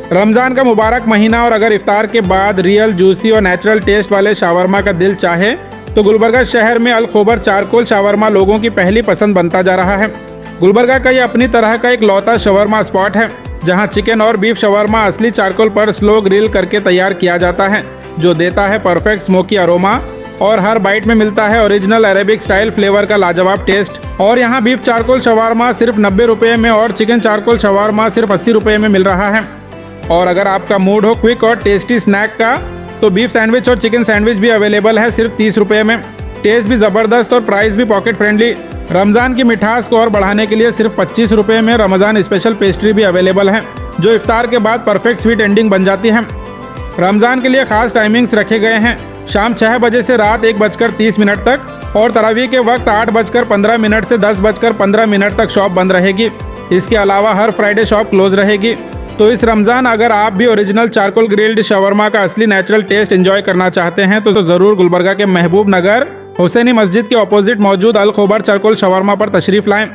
रमज़ान का मुबारक महीना और अगर इफ्तार के बाद रियल जूसी और नेचुरल टेस्ट वाले शावरमा का दिल चाहे तो गुलबर्गा शहर में अल खोबर चारकोल शावरमा लोगों की पहली पसंद बनता जा रहा है। गुलबर्गा का ये अपनी तरह का एक लौता शवरमा स्पॉट है जहां चिकन और बीफ शवरमा असली चारकोल पर स्लो ग्रिल करके तैयार किया जाता है, जो देता है परफेक्ट स्मोकी अरोमा और हर बाइट में मिलता है ओरिजिनल अरेबिक स्टाइल फ्लेवर का लाजवाब टेस्ट। और यहाँ बीफ चारकोल शवारमा सिर्फ 90 रुपये में और चिकन चारकोल शवारमा सिर्फ 80 रुपये में मिल रहा है। और अगर आपका मूड हो क्विक और टेस्टी स्नैक का तो बीफ सैंडविच और चिकन सैंडविच भी अवेलेबल है सिर्फ 30 रुपये में। टेस्ट भी ज़बरदस्त और प्राइस भी पॉकेट फ्रेंडली। रमज़ान की मिठास को और बढ़ाने के लिए सिर्फ 25 रुपये में रमज़ान स्पेशल पेस्ट्री भी अवेलेबल है, जो इफ्तार के बाद परफेक्ट स्वीट एंडिंग बन जाती है। रमज़ान के लिए खास टाइमिंग्स रखे गए हैं, शाम 6 बजे से रात 1:30 तक और तरावी के वक्त 8:15 से 10:15 तक शॉप बंद रहेगी। इसके अलावा हर फ्राइडे शॉप क्लोज रहेगी। तो इस रमज़ान अगर आप भी ओरिजिनल चारकोल ग्रिल्ड शवरमा का असली नेचुरल टेस्ट एंजॉय करना चाहते हैं तो ज़रूर गुलबर्गा के महबूब नगर हुसैनी मस्जिद के ऑपोजिट मौजूद अल खोबर चारकोल शवरमा पर तशरीफ़ लाएं।